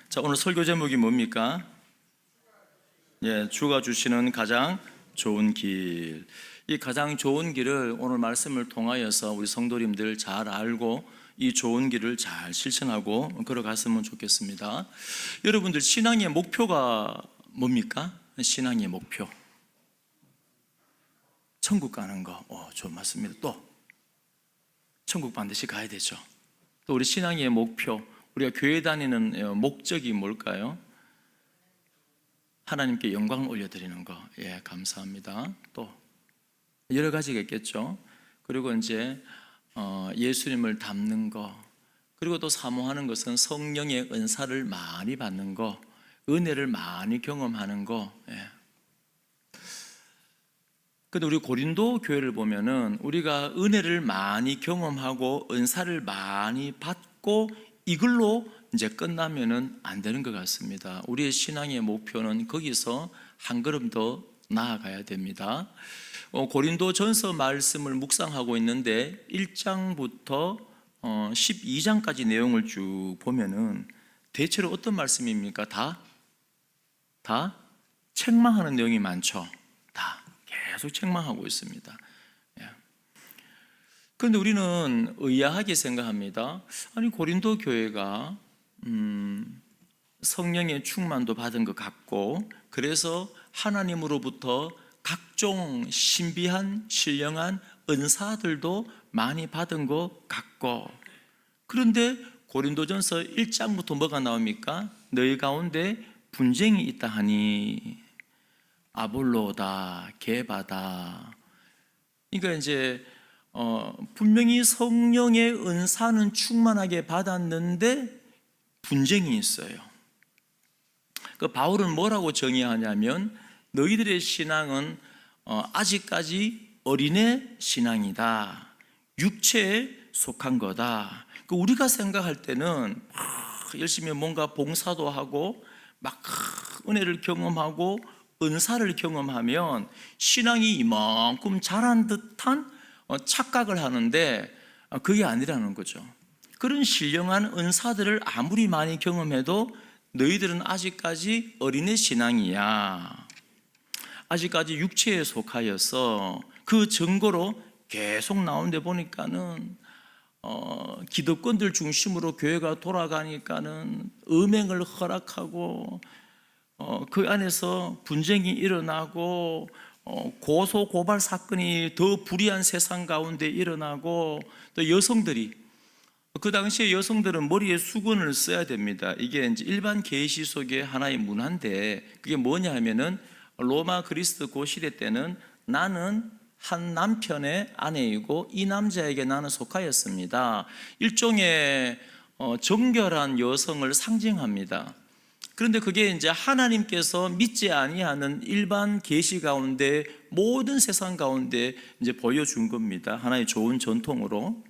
자, 오늘 설교 제목이 뭡니까? 주가 주시는 가장 좋은 길. 이 가장 좋은 길을 오늘 말씀을 통하여서 우리 성도님들 잘 알고 이 좋은 길을 잘 실천하고 걸어갔으면 좋겠습니다. 여러분들 신앙의 목표가 뭡니까? 신앙의 목표. 천국 가는 거. 맞습니다. 또 천국 반드시 가야 되죠. 또 우리 신앙의 목표, 우리가 교회 다니는 목적이 뭘까요? 하나님께 영광을 올려드리는 거. 감사합니다. 또 여러 가지가 있겠죠. 그리고 이제 예수님을 닮는 거, 그리고 또 사모하는 것은 성령의 은사를 많이 받는 거, 은혜를 많이 경험하는 거. 근데 우리 고린도 교회를 보면은 우리가 은혜를 많이 경험하고 은사를 많이 받고 이걸로 이제 끝나면은 안 되는 것 같습니다. 우리의 신앙의 목표는 거기서 한 걸음 더 나아가야 됩니다. 고린도 전서 말씀을 묵상하고 있는데 1장부터 12장까지 내용을 쭉 보면은 대체로 어떤 말씀입니까? 다 책망하는 내용이 많죠. 다 계속 책망하고 있습니다. 그런데 우리는 의아하게 생각합니다. 아니, 고린도 교회가 성령의 충만도 받은 것 같고, 그래서 하나님으로부터 각종 신비한 신령한 은사들도 많이 받은 것 같고, 그런데 고린도전서 1장부터 뭐가 나옵니까? 너희 가운데 분쟁이 있다 하니 아볼로다, 게바다. 그러니까 이제 분명히 성령의 은사는 충만하게 받았는데 분쟁이 있어요. 그 바울은 뭐라고 정의하냐면 너희들의 신앙은 아직까지 어린애 신앙이다. 육체에 속한 거다. 우리가 생각할 때는 열심히 뭔가 봉사도 하고 막 은혜를 경험하고 은사를 경험하면 신앙이 이만큼 자란 듯한 착각을 하는데 그게 아니라는 거죠. 그런 신령한 은사들을 아무리 많이 경험해도 너희들은 아직까지 어린애 신앙이야. 아직까지 육체에 속하여서 그 증거로 계속 나오는데 보니까는 기득권들 중심으로 교회가 돌아가니까는 음행을 허락하고 그 안에서 분쟁이 일어나고 고소 고발 사건이 더 불의한 세상 가운데 일어나고, 또 여성들이, 그 당시에 여성들은 머리에 수건을 써야 됩니다. 이게 이제 일반 계시 속의 하나의 문화인데, 그게 뭐냐 하면은 로마 그리스 그 시대 때는 나는 한 남편의 아내이고 이 남자에게 나는 속하였습니다. 일종의 정결한 여성을 상징합니다. 그런데 그게 이제 하나님께서 믿지 아니하는 일반 계시 가운데 모든 세상 가운데 이제 보여준 겁니다. 하나의 좋은 전통으로.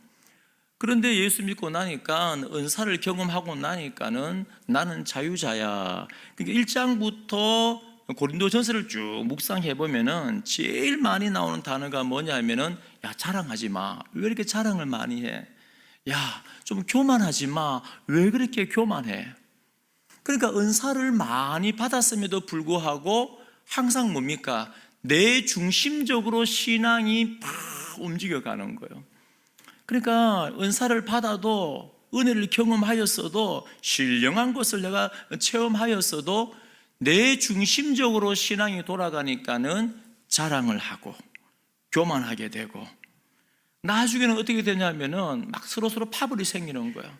그런데 예수 믿고 나니까 은사를 경험하고 나니까는 나는 자유자야. 그러니까 1장부터 고린도전서를 쭉 묵상해 보면은 제일 많이 나오는 단어가 뭐냐 하면은 야, 자랑하지 마. 왜 이렇게 자랑을 많이 해? 야, 좀 교만하지 마. 왜 그렇게 교만해? 그러니까 은사를 많이 받았음에도 불구하고 항상 뭡니까? 내 중심적으로 신앙이 막 움직여가는 거예요. 그러니까 은사를 받아도, 은혜를 경험하였어도, 신령한 것을 내가 체험하였어도 내 중심적으로 신앙이 돌아가니까는 자랑을 하고 교만하게 되고, 나중에는 어떻게 되냐면은 막 서로 파벌이 생기는 거야.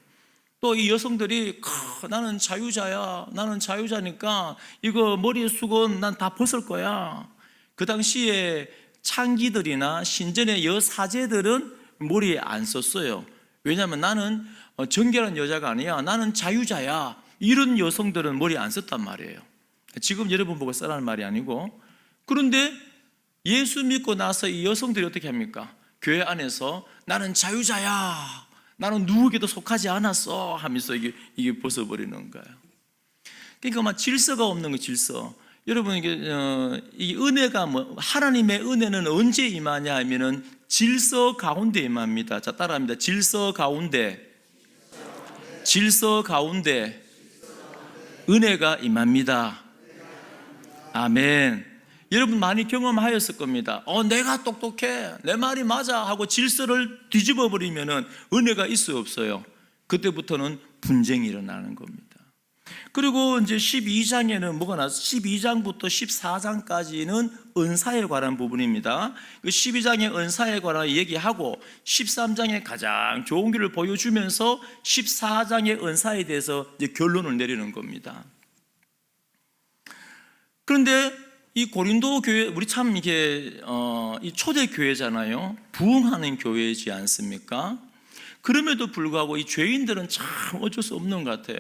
또 이 여성들이 나는 자유자야, 나는 자유자니까 이거 머리에 수건 난 다 벗을 거야. 그 당시에 창기들이나 신전의 여사제들은 머리에 안 썼어요. 왜냐하면 나는 정결한 여자가 아니야, 나는 자유자야, 이런 여성들은 머리 안 썼단 말이에요. 지금 여러분 보고 쓰라는 말이 아니고. 그런데 예수 믿고 나서 이 여성들이 어떻게 합니까? 교회 안에서 나는 자유자야, 나는 누구에게도 속하지 않았어 하면서 이게 벗어버리는 거예요. 그러니까 막 질서가 없는 거, 질서. 여러분, 이 은혜가 하나님의 은혜는 언제 임하냐 하면은 질서 가운데 임합니다. 자, 따라합니다. 질서 가운데 은혜가 임합니다. 아멘. 여러분 많이 경험하였을 겁니다. 내가 똑똑해, 내 말이 맞아 하고 질서를 뒤집어 버리면은 은혜가 있어요, 없어요? 그때부터는 분쟁이 일어나는 겁니다. 그리고 이제 12장에는 뭐가 나왔어요? 12장부터 14장까지는 은사에 관한 부분입니다. 그 12장의 은사에 관한 얘기하고 13장에 가장 좋은 길을 보여주면서 14장의 은사에 대해서 이제 결론을 내리는 겁니다. 그런데 이 고린도 교회, 우리 참 이게 이 초대 교회잖아요. 부흥하는 교회이지 않습니까? 그럼에도 불구하고 이 죄인들은 참 어쩔 수 없는 것 같아요.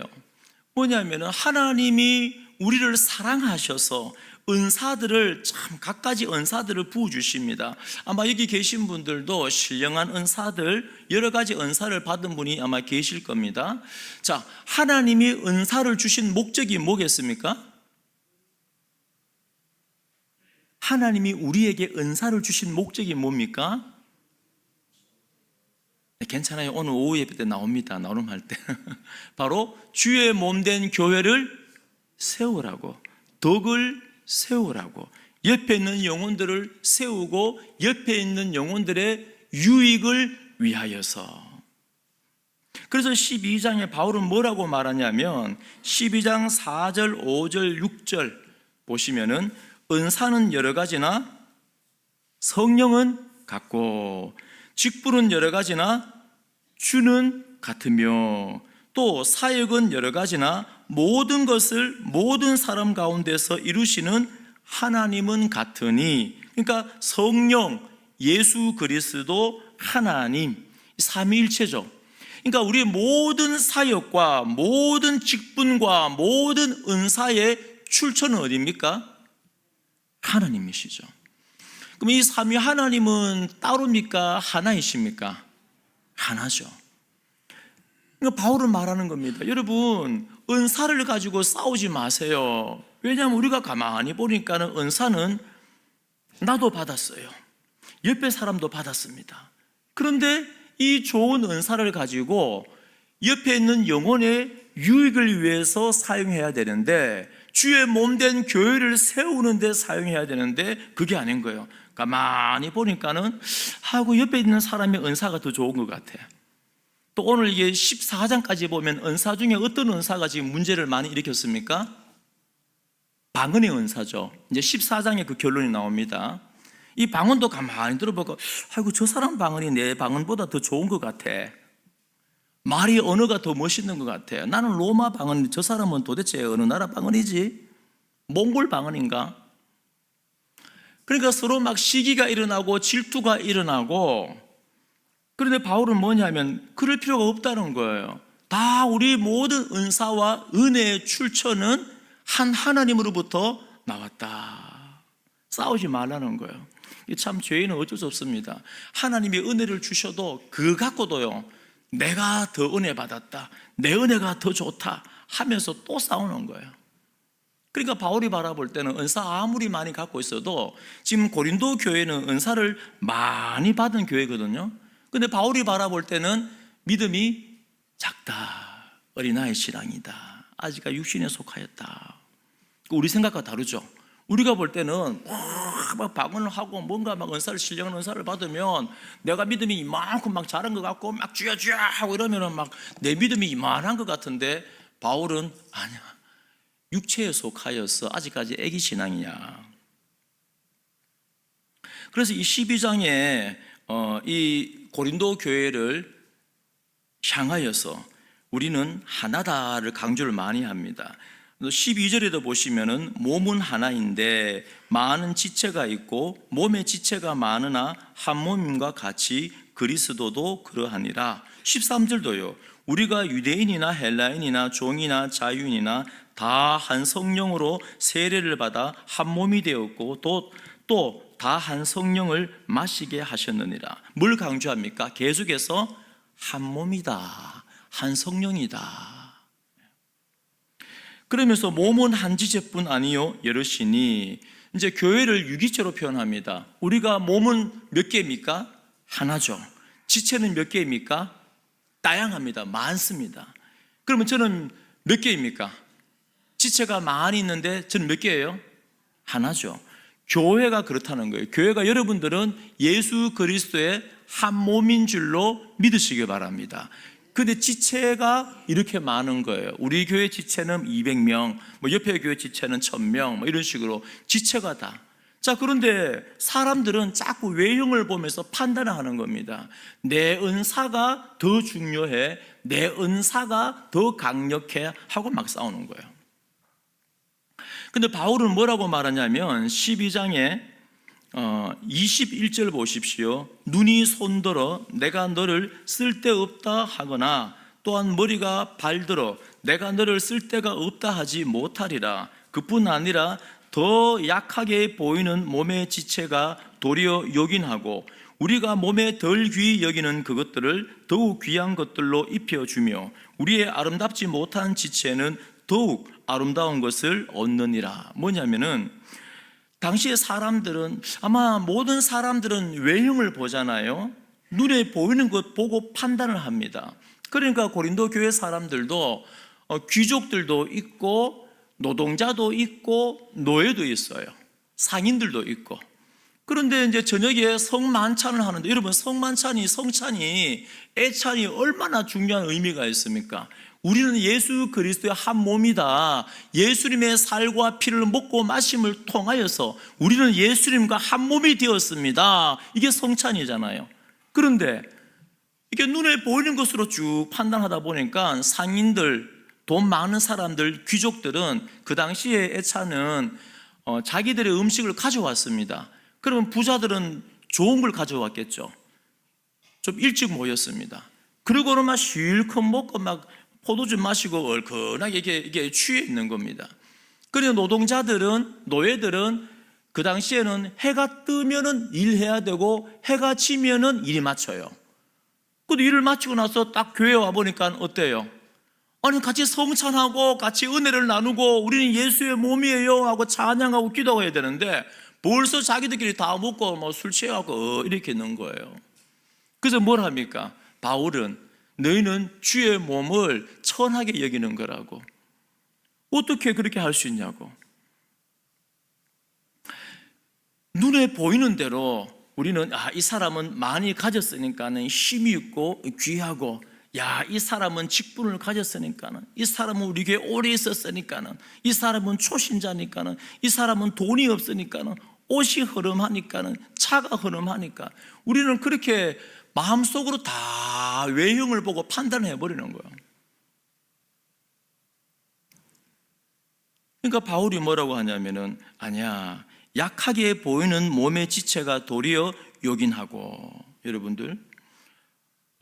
뭐냐면은 하나님이 우리를 사랑하셔서 은사들을 참 갖가지 은사들을 부어주십니다. 아마 여기 계신 분들도 신령한 은사들, 여러 가지 은사를 받은 분이 아마 계실 겁니다. 자, 하나님이 은사를 주신 목적이 뭐겠습니까? 하나님이 우리에게 은사를 주신 목적이 뭡니까? 괜찮아요. 오늘 오후 예배 때 나옵니다. 나눔할 때. 바로 주의 몸된 교회를 세우라고, 덕을 세우라고, 옆에 있는 영혼들을 세우고 옆에 있는 영혼들의 유익을 위하여서. 그래서 12장에 바울은 뭐라고 말하냐면 12장 4절, 5절, 6절 보시면은 은사는 여러 가지나 성령은 같고 직분은 여러 가지나 주는 같으며 또 사역은 여러 가지나 모든 것을 모든 사람 가운데서 이루시는 하나님은 같으니, 그러니까 성령, 예수 그리스도, 하나님, 삼위일체죠. 그러니까 우리의 모든 사역과 모든 직분과 모든 은사의 출처는 어디입니까? 하나님이시죠. 그럼 이 삼위 하나님은 따로입니까? 하나이십니까? 하나죠. 그러니까 바울은 말하는 겁니다. 여러분, 은사를 가지고 싸우지 마세요. 왜냐하면 우리가 가만히 보니까는 은사는 나도 받았어요. 옆에 사람도 받았습니다. 그런데 이 좋은 은사를 가지고 옆에 있는 영혼의 유익을 위해서 사용해야 되는데, 주의 몸된 교회를 세우는 데 사용해야 되는데 그게 아닌 거예요. 가만히 보니까는 하고 옆에 있는 사람의 은사가 더 좋은 것 같아요. 또 오늘 이게 14장까지 보면 은사 중에 어떤 은사가 지금 문제를 많이 일으켰습니까? 방언의 은사죠. 이제 14장에 그 결론이 나옵니다. 이 방언도 가만히 들어보고 아이고 저 사람 방언이 내 방언보다 더 좋은 것 같아. 말이 언어가 더 멋있는 것 같아요. 나는 로마 방언인데 저 사람은 도대체 어느 나라 방언이지? 몽골 방언인가? 그러니까 서로 막 시기가 일어나고 질투가 일어나고. 그런데 바울은 뭐냐면 그럴 필요가 없다는 거예요. 다 우리 모든 은사와 은혜의 출처는 한 하나님으로부터 나왔다. 싸우지 말라는 거예요. 참 죄인은 어쩔 수 없습니다. 하나님이 은혜를 주셔도 그 갖고도요, 내가 더 은혜 받았다, 내 은혜가 더 좋다 하면서 또 싸우는 거예요. 그러니까 바울이 바라볼 때는 은사 아무리 많이 갖고 있어도 지금 고린도 교회는 은사를 많이 받은 교회거든요. 근데 바울이 바라볼 때는 믿음이 작다, 어린아이 신앙이다, 아직까지 육신에 속하였다. 우리 생각과 다르죠. 우리가 볼 때는 막 방언을 하고 뭔가 막 은사를, 신령한 은사를 받으면 내가 믿음이 이만큼 막 자란 것 같고 막 주야 주야 하고 이러면은 막 내 믿음이 이만한 것 같은데, 바울은 아니야, 육체에 속하여서 아직까지 애기 신앙이야. 그래서 이 12장에 이 고린도 교회를 향하여서 우리는 하나다를 강조를 많이 합니다. 12절에도 보시면은 몸은 하나인데 많은 지체가 있고 몸의 지체가 많으나 한 몸임과 같이 그리스도도 그러하니라. 13절도요. 우리가 유대인이나 헬라인이나 종이나 자유인이나 다 한 성령으로 세례를 받아 한 몸이 되었고 또 다 한 성령을 마시게 하셨느니라. 뭘 강조합니까? 계속해서 한 몸이다, 한 성령이다. 그러면서 몸은 한 지체뿐 아니요 여럿이니, 이제 교회를 유기체로 표현합니다. 우리가 몸은 몇 개입니까? 하나죠. 지체는 몇 개입니까? 다양합니다. 많습니다. 그러면 저는 몇 개입니까? 지체가 많이 있는데 저는 몇 개예요? 하나죠. 교회가 그렇다는 거예요. 교회가 여러분들은 예수 그리스도의 한 몸인 줄로 믿으시기 바랍니다. 근데 지체가 이렇게 많은 거예요. 우리 교회 지체는 200명, 뭐 옆에 교회 지체는 1000명, 뭐 이런 식으로 지체가 다. 자, 그런데 사람들은 자꾸 외형을 보면서 판단을 하는 겁니다. 내 은사가 더 중요해, 내 은사가 더 강력해 하고 막 싸우는 거예요. 근데 바울은 뭐라고 말하냐면 12장에 21절 보십시오. 눈이 손들어 내가 너를 쓸데없다 하거나 또한 머리가 발들어 내가 너를 쓸데가 없다 하지 못하리라. 그뿐 아니라 더 약하게 보이는 몸의 지체가 도리어 요긴하고 우리가 몸에 덜 귀히 여기는 그것들을 더욱 귀한 것들로 입혀주며 우리의 아름답지 못한 지체는 더욱 아름다운 것을 얻느니라. 뭐냐면은 당시의 사람들은 아마 모든 사람들은 외형을 보잖아요. 눈에 보이는 것 보고 판단을 합니다. 그러니까 고린도 교회 사람들도 귀족들도 있고 노동자도 있고 노예도 있어요. 상인들도 있고. 그런데 이제 저녁에 성만찬을 하는데 여러분 성찬이 애찬이 얼마나 중요한 의미가 있습니까? 우리는 예수 그리스도의 한 몸이다. 예수님의 살과 피를 먹고 마심을 통하여서 우리는 예수님과 한 몸이 되었습니다. 이게 성찬이잖아요. 그런데 이게 눈에 보이는 것으로 쭉 판단하다 보니까 상인들, 돈 많은 사람들, 귀족들은 그 당시에 애차는 자기들의 음식을 가져왔습니다. 그러면 부자들은 좋은 걸 가져왔겠죠. 좀 일찍 모였습니다. 그러고는 막 실컷 먹고 막 포도주 마시고 얼큰하게 이게 취해 있는 겁니다. 그리고 노예들은 그 당시에는 해가 뜨면은 일해야 되고 해가 지면은 일이 마쳐요. 근데 일을 마치고 나서 딱 교회에 와 보니까 어때요? 아니 같이 성찬하고 같이 은혜를 나누고 우리는 예수의 몸이에요 하고 찬양하고 기도하고 해야 되는데 벌써 자기들끼리 다 먹고 뭐 술 취해갖고 이렇게 있는 거예요. 그래서 뭘 합니까? 바울은 너희는 주의 몸을 천하게 여기는 거라고. 어떻게 그렇게 할 수 있냐고. 눈에 보이는 대로 우리는 이 사람은 많이 가졌으니까는 힘이 있고 귀하고 이 사람은 직분을 가졌으니까는 이 사람은 우리 교회에 오래 있었으니까는 이 사람은 초신자니까는 이 사람은 돈이 없으니까는 옷이 흐름하니까는 차가 흐름하니까 우리는 그렇게 마음속으로 다 외형을 보고 판단해 버리는 거예요. 그러니까 바울이 뭐라고 하냐면은 아니야, 약하게 보이는 몸의 지체가 도리어 요긴하고. 여러분들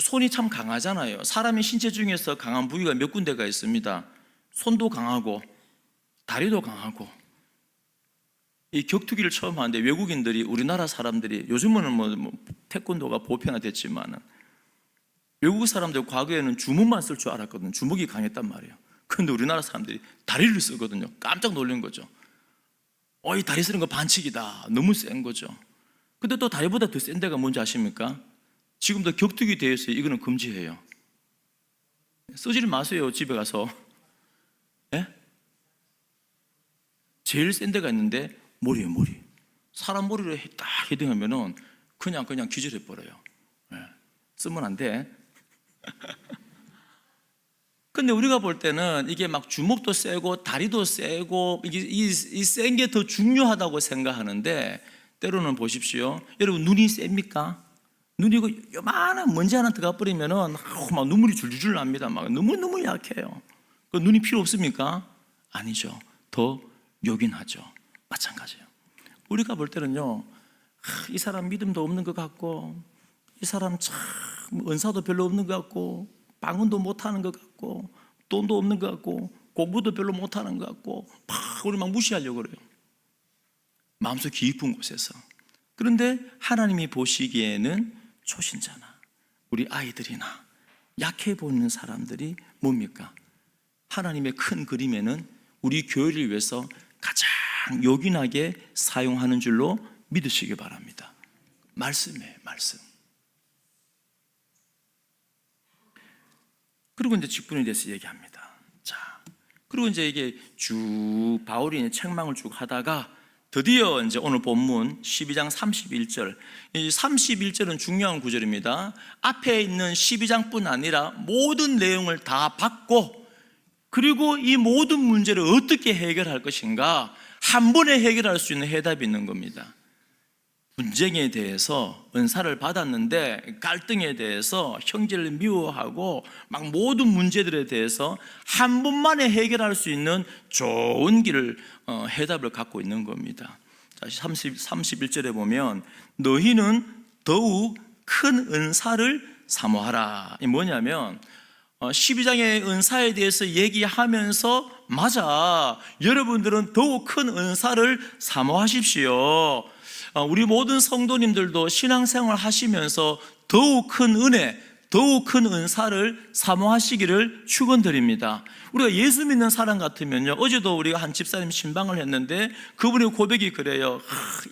손이 참 강하잖아요. 사람의 신체 중에서 강한 부위가 몇 군데가 있습니다. 손도 강하고 다리도 강하고. 이 격투기를 처음 하는데 외국인들이 우리나라 사람들이 요즘은 뭐 태권도가 보편화됐지만 외국 사람들 과거에는 주먹만 쓸 줄 알았거든요. 주먹이 강했단 말이에요. 그런데 우리나라 사람들이 다리를 쓰거든요. 깜짝 놀란 거죠. 이 다리 쓰는 거 반칙이다. 너무 센 거죠. 근데 또 다리보다 더 센 데가 뭔지 아십니까? 지금도 격투기 대회에서 이거는 금지해요. 쓰지를 마세요. 집에 가서. 예? 제일 센 데가 있는데 머리예요. 머리. 사람 머리를 딱 헤딩하면은 그냥 기절해 버려요. 예. 쓰면 안 돼. 근데 우리가 볼 때는 이게 막 주먹도 세고 다리도 세고 이 센 게 더 중요하다고 생각하는데 때로는 보십시오. 여러분 눈이 셉니까? 눈이 요만한 먼지 하나 들어가 버리면은 막 눈물이 줄줄 납니다. 막 너무 약해요. 그 눈이 필요 없습니까? 아니죠. 더 요긴하죠. 마찬가지예요. 우리가 볼 때는요, 이 사람 믿음도 없는 것 같고, 이 사람 참 은사도 별로 없는 것 같고, 방언도 못하는 것 같고, 돈도 없는 것 같고, 공부도 별로 못하는 것 같고, 우리 막 무시하려고 그래요. 마음속 깊은 곳에서. 그런데 하나님이 보시기에는 초신자나 우리 아이들이나 약해 보이는 사람들이 뭡니까? 하나님의 큰 그림에는 우리 교회를 위해서 가장 요긴하게 사용하는 줄로 믿으시기 바랍니다. 말씀이에요, 말씀. 그리고 이제 직분에 대해서 얘기합니다. 자, 그리고 이제 이게 쭉 바울이 책망을 쭉 하다가 드디어 이제 오늘 본문 12장 31절, 이 31절은 중요한 구절입니다. 앞에 있는 12장뿐 아니라 모든 내용을 다 받고, 그리고 이 모든 문제를 어떻게 해결할 것인가 한 번에 해결할 수 있는 해답이 있는 겁니다. 분쟁에 대해서 은사를 받았는데 갈등에 대해서 형제를 미워하고 막 모든 문제들에 대해서 한 번만에 해결할 수 있는 좋은 길을 해답을 갖고 있는 겁니다. 31절에 보면 너희는 더욱 큰 은사를 사모하라. 이 뭐냐면 12장의 은사에 대해서 얘기하면서 맞아, 여러분들은 더욱 큰 은사를 사모하십시오. 우리 모든 성도님들도 신앙생활 하시면서 더욱 큰 은혜, 더욱 큰 은사를 사모하시기를 축원드립니다. 우리가 예수 믿는 사람 같으면요, 어제도 우리가 한 집사님 신방을 했는데 그분의 고백이 그래요.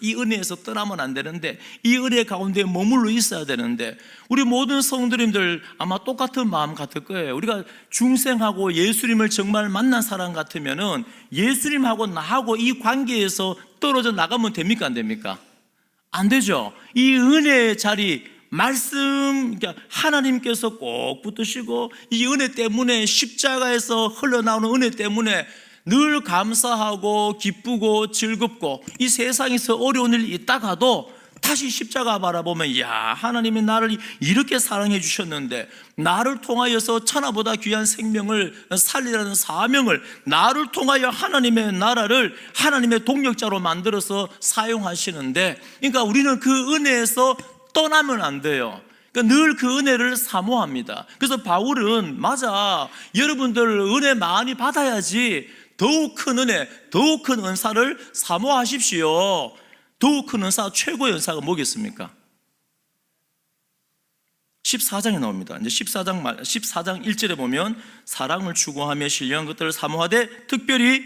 이 은혜에서 떠나면 안 되는데, 이 은혜 가운데 머물러 있어야 되는데, 우리 모든 성도님들 아마 똑같은 마음 같을 거예요. 우리가 중생하고 예수님을 정말 만난 사람 같으면은 예수님하고 나하고 이 관계에서 떨어져 나가면 됩니까, 안 됩니까? 안 되죠. 이 은혜의 자리, 말씀, 그러니까 하나님께서 꼭 붙으시고 이 은혜 때문에, 십자가에서 흘러나오는 은혜 때문에 늘 감사하고 기쁘고 즐겁고, 이 세상에서 어려운 일이 있다가도 다시 십자가 바라보면, 야, 하나님이 나를 이렇게 사랑해 주셨는데, 나를 통하여서 천하보다 귀한 생명을 살리라는 사명을, 나를 통하여 하나님의 나라를 하나님의 동력자로 만들어서 사용하시는데, 그러니까 우리는 그 은혜에서 떠나면 안 돼요. 그러니까 늘 그 은혜를 사모합니다. 그래서 바울은 맞아, 여러분들 은혜 많이 받아야지 더욱 큰 은혜, 더욱 큰 은사를 사모하십시오. 더욱 큰 은사, 최고의 은사가 뭐겠습니까? 14장에 나옵니다. 이제 14장 1절에 보면 사랑을 추구하며 신령한 것들을 사모하되 특별히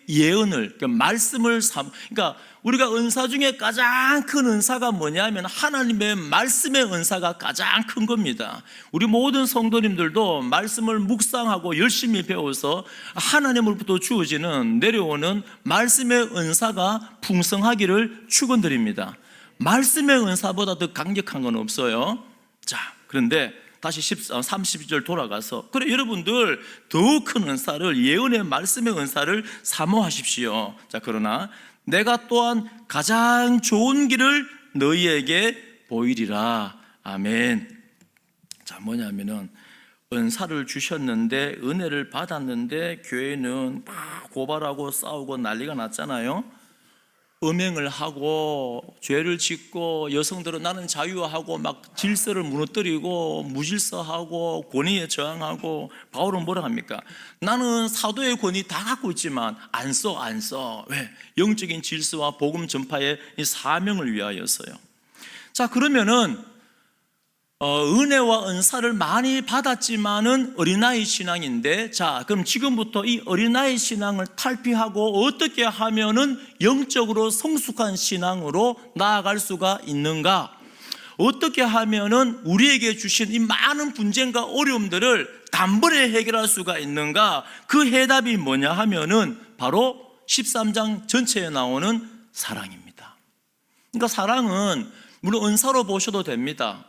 예언을, 그러니까 말씀을 그러니까 우리가 은사 중에 가장 큰 은사가 뭐냐면 하나님의 말씀의 은사가 가장 큰 겁니다. 우리 모든 성도님들도 말씀을 묵상하고 열심히 배워서 하나님으로부터 주어지는, 내려오는 말씀의 은사가 풍성하기를 축원드립니다. 말씀의 은사보다 더 강력한 건 없어요. 자, 그런데 다시 30절 돌아가서, 그래 여러분들 더욱 큰 은사를, 예언의 말씀의 은사를 사모하십시오. 자, 그러나 내가 또한 가장 좋은 길을 너희에게 보이리라. 아멘. 자, 뭐냐면은 은사를 주셨는데, 은혜를 받았는데 교회는 막 고발하고 싸우고 난리가 났잖아요. 음행을 하고 죄를 짓고, 여성들은 나는 자유하고 막 질서를 무너뜨리고 무질서하고 권위에 저항하고, 바울은 뭐라 합니까? 나는 사도의 권위 다 갖고 있지만 안 써. 왜? 영적인 질서와 복음 전파의 이 사명을 위하여서요. 자, 그러면은 은혜와 은사를 많이 받았지만은 어린아이 신앙인데, 자, 그럼 지금부터 이 어린아이 신앙을 탈피하고 어떻게 하면은 영적으로 성숙한 신앙으로 나아갈 수가 있는가? 어떻게 하면은 우리에게 주신 이 많은 분쟁과 어려움들을 단번에 해결할 수가 있는가? 그 해답이 뭐냐 하면은 바로 13장 전체에 나오는 사랑입니다. 그러니까 사랑은 물론 은사로 보셔도 됩니다.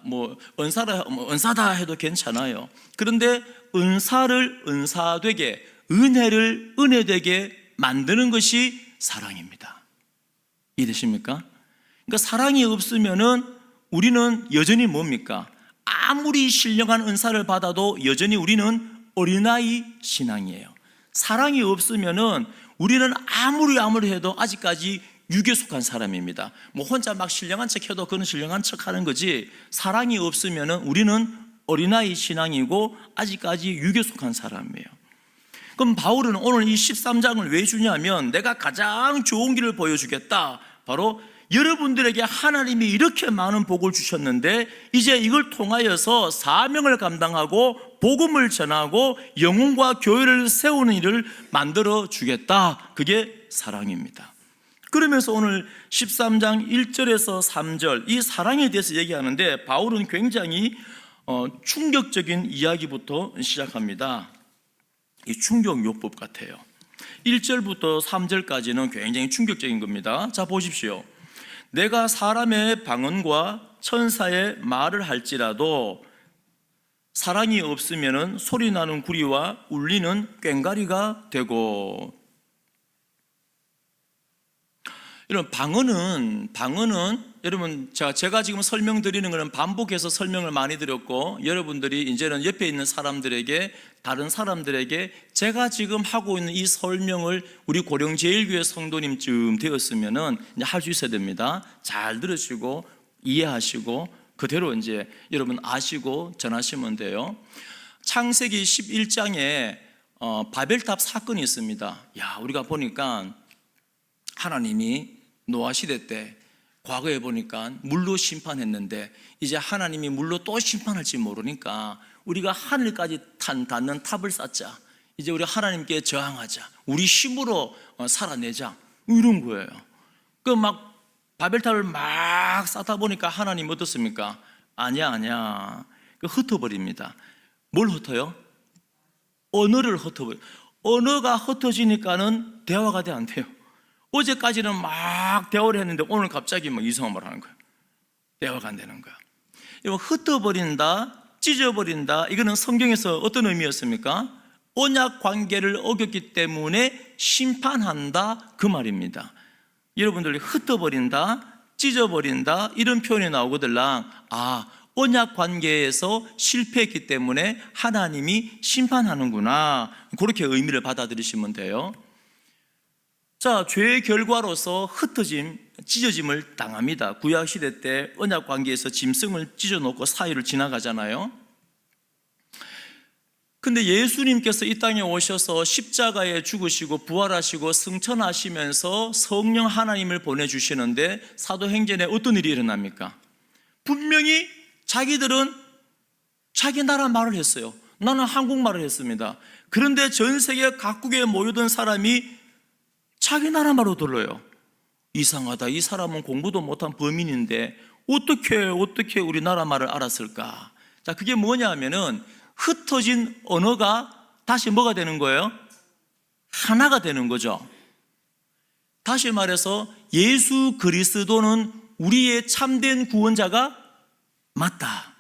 은사다 해도 괜찮아요. 그런데 은사를 은사되게, 은혜를 은혜되게 만드는 것이 사랑입니다. 이해되십니까? 그러니까 사랑이 없으면은 우리는 여전히 뭡니까? 아무리 신령한 은사를 받아도 여전히 우리는 어린아이 신앙이에요. 사랑이 없으면은 우리는 아무리 해도 아직까지 육에 속한 사람입니다. 혼자 막 신령한 척 해도 그건 신령한 척 하는 거지, 사랑이 없으면 우리는 어린아이 신앙이고 아직까지 육에 속한 사람이에요. 그럼 바울은 오늘 이 13장을 왜 주냐면, 내가 가장 좋은 길을 보여주겠다. 바로 여러분들에게 하나님이 이렇게 많은 복을 주셨는데 이제 이걸 통하여서 사명을 감당하고 복음을 전하고 영혼과 교회를 세우는 일을 만들어 주겠다. 그게 사랑입니다. 그러면서 오늘 13장 1절에서 3절 이 사랑에 대해서 얘기하는데, 바울은 굉장히 충격적인 이야기부터 시작합니다. 이 충격요법 같아요. 1절부터 3절까지는 굉장히 충격적인 겁니다. 자, 보십시오. 내가 사람의 방언과 천사의 말을 할지라도 사랑이 없으면 소리나는 구리와 울리는 꽹과리가 되고. 이런 방언은 여러분, 제가 지금 설명드리는 것은 반복해서 설명을 많이 드렸고, 여러분들이 이제는 옆에 있는 사람들에게, 다른 사람들에게 제가 지금 하고 있는 이 설명을 우리 고령제일교회 성도님쯤 되었으면은 이제 할 수 있어야 됩니다. 잘 들으시고 이해하시고 그대로 이제 여러분 아시고 전하시면 돼요. 창세기 11장에 바벨탑 사건이 있습니다. 우리가 보니까 하나님이 노아 시대 때 과거에 보니까 물로 심판했는데 이제 하나님이 물로 또 심판할지 모르니까 우리가 하늘까지 닿는 탑을 쌓자. 이제 우리 하나님께 저항하자. 우리 힘으로 살아내자. 이런 거예요. 그 막 바벨탑을 막 쌓다 보니까 하나님 어떻습니까? 아니야. 그 흩어버립니다. 뭘 흩어요? 언어를 흩어버려요. 언어가 흩어지니까는 대화가 안 돼요. 어제까지는 막 대화를 했는데 오늘 갑자기 막 이상한 말 하는 거야. 대화가 안 되는 거야. 흩어버린다, 찢어버린다. 이거는 성경에서 어떤 의미였습니까? 언약 관계를 어겼기 때문에 심판한다, 그 말입니다. 여러분들이 흩어버린다, 찢어버린다 이런 표현이 나오거들랑 언약 관계에서 실패했기 때문에 하나님이 심판하는구나, 그렇게 의미를 받아들이시면 돼요. 자, 죄의 결과로서 흩어짐, 찢어짐을 당합니다. 구약시대 때 언약 관계에서 짐승을 찢어놓고 사이를 지나가잖아요. 근데 예수님께서 이 땅에 오셔서 십자가에 죽으시고 부활하시고 승천하시면서 성령 하나님을 보내주시는데 사도행전에 어떤 일이 일어납니까? 분명히 자기들은 자기 나라 말을 했어요. 나는 한국말을 했습니다. 그런데 전 세계 각국에 모여든 사람이 자기 나라 말로 들려요. 이상하다. 이 사람은 공부도 못한 범인인데 어떻게 우리 나라 말을 알았을까? 자, 그게 뭐냐 하면은 흩어진 언어가 다시 뭐가 되는 거예요? 하나가 되는 거죠. 다시 말해서 예수 그리스도는 우리의 참된 구원자가 맞다.